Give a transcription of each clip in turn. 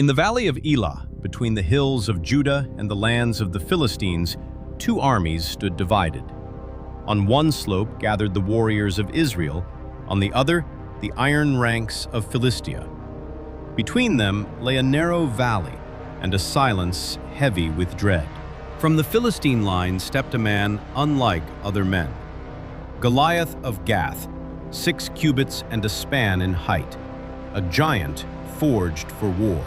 In the valley of Elah, between the hills of Judah and the lands of the Philistines, two armies stood divided. On one slope gathered the warriors of Israel, on the other, the iron ranks of Philistia. Between them lay a narrow valley and a silence heavy with dread. From the Philistine line stepped a man unlike other men. Goliath of Gath, 6 cubits and a span in height, a giant forged for war.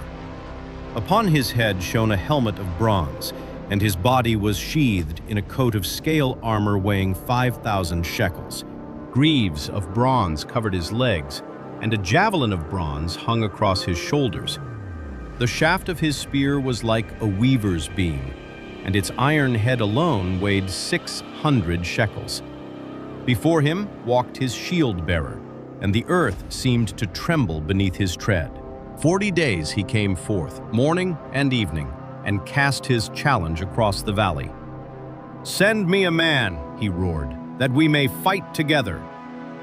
Upon his head shone a helmet of bronze, and his body was sheathed in a coat of scale armor weighing 5,000 shekels. Greaves of bronze covered his legs, and a javelin of bronze hung across his shoulders. The shaft of his spear was like a weaver's beam, and its iron head alone weighed 600 shekels. Before him walked his shield-bearer, and the earth seemed to tremble beneath his tread. 40 days he came forth, morning and evening, and cast his challenge across the valley. "Send me a man," he roared, "that we may fight together.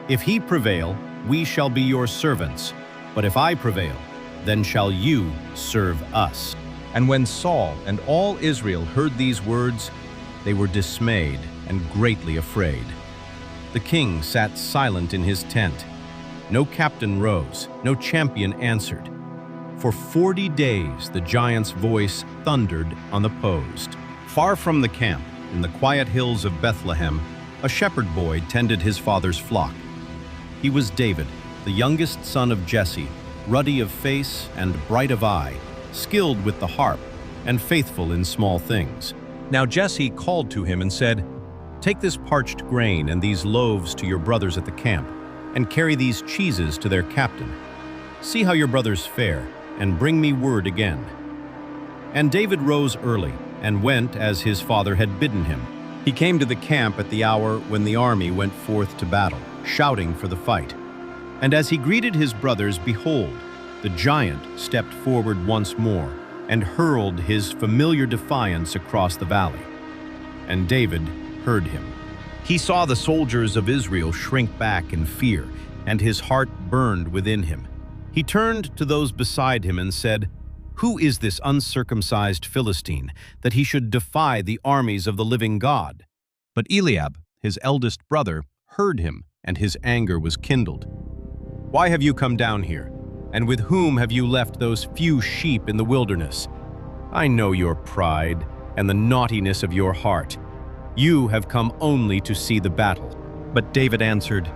If he prevail, we shall be your servants, but if I prevail, then shall you serve us." And when Saul and all Israel heard these words, they were dismayed and greatly afraid. The king sat silent in his tent. No captain rose, no champion answered. For 40 days the giant's voice thundered unopposed. Far from the camp, in the quiet hills of Bethlehem, a shepherd boy tended his father's flock. He was David, the youngest son of Jesse, ruddy of face and bright of eye, skilled with the harp, and faithful in small things. Now Jesse called to him and said, "Take this parched grain and these loaves to your brothers at the camp, and carry these cheeses to their captain. See how your brothers fare, and bring me word again." And David rose early, and went as his father had bidden him. He came to the camp at the hour when the army went forth to battle, shouting for the fight. And as he greeted his brothers, behold, the giant stepped forward once more, and hurled his familiar defiance across the valley. And David heard him. He saw the soldiers of Israel shrink back in fear, and his heart burned within him. He turned to those beside him and said, "Who is this uncircumcised Philistine, that he should defy the armies of the living God?" But Eliab, his eldest brother, heard him, and his anger was kindled. "Why have you come down here? And with whom have you left those few sheep in the wilderness? I know your pride and the naughtiness of your heart. You have come only to see the battle." But David answered,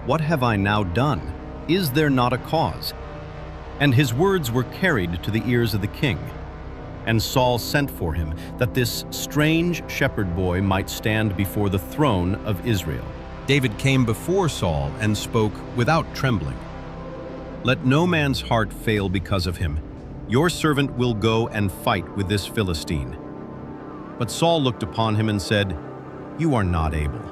"What have I now done? Is there not a cause?" And his words were carried to the ears of the king. And Saul sent for him, that this strange shepherd boy might stand before the throne of Israel. David came before Saul and spoke without trembling. "Let no man's heart fail because of him. Your servant will go and fight with this Philistine." But Saul looked upon him and said, "You are not able.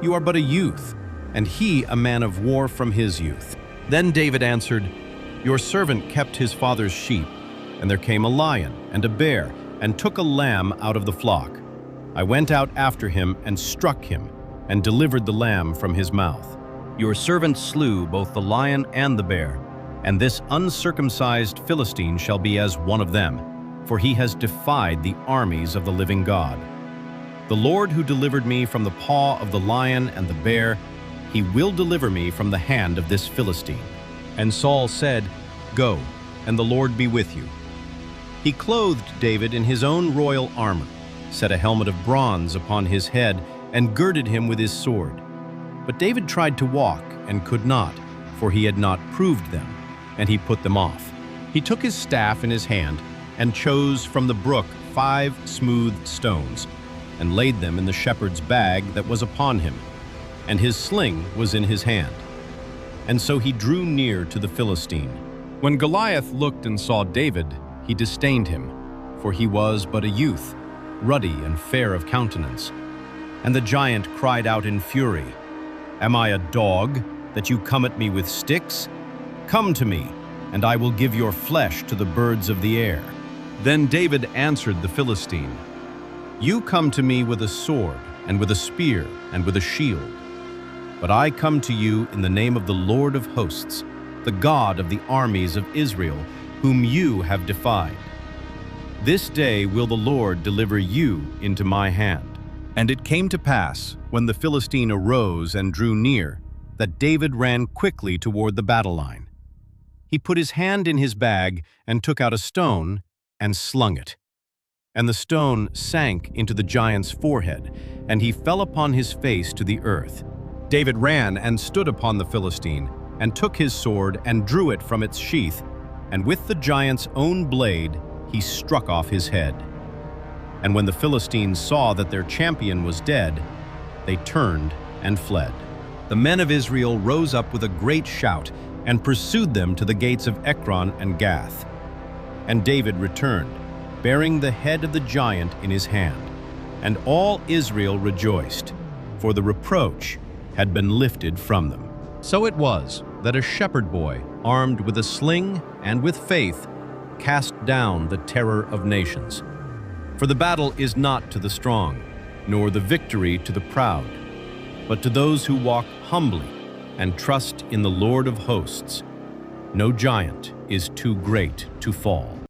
You are but a youth, and he a man of war from his youth." Then David answered, "Your servant kept his father's sheep, and there came a lion and a bear, and took a lamb out of the flock. I went out after him and struck him, and delivered the lamb from his mouth. Your servant slew both the lion and the bear, and this uncircumcised Philistine shall be as one of them, for he has defied the armies of the living God. The Lord who delivered me from the paw of the lion and the bear, he will deliver me from the hand of this Philistine." And Saul said, "Go, and the Lord be with you." He clothed David in his own royal armor, set a helmet of bronze upon his head, and girded him with his sword. But David tried to walk, and could not, for he had not proved them, and he put them off. He took his staff in his hand, and chose from the brook 5 smooth stones, and laid them in the shepherd's bag that was upon him, and his sling was in his hand. And so he drew near to the Philistine. When Goliath looked and saw David, he disdained him, for he was but a youth, ruddy and fair of countenance. And the giant cried out in fury, "Am I a dog, that you come at me with sticks? Come to me, and I will give your flesh to the birds of the air." Then David answered the Philistine, "You come to me with a sword, and with a spear, and with a shield. But I come to you in the name of the Lord of hosts, the God of the armies of Israel, whom you have defied. This day will the Lord deliver you into my hand." And it came to pass, when the Philistine arose and drew near, that David ran quickly toward the battle line. He put his hand in his bag and took out a stone and slung it. And the stone sank into the giant's forehead, and he fell upon his face to the earth. David ran and stood upon the Philistine, and took his sword and drew it from its sheath, and with the giant's own blade he struck off his head. And when the Philistines saw that their champion was dead, they turned and fled. The men of Israel rose up with a great shout and pursued them to the gates of Ekron and Gath. And David returned, bearing the head of the giant in his hand. And all Israel rejoiced, for the reproach had been lifted from them. So it was that a shepherd boy, armed with a sling and with faith, cast down the terror of nations. For the battle is not to the strong, nor the victory to the proud, but to those who walk humbly and trust in the Lord of hosts. No giant is too great to fall.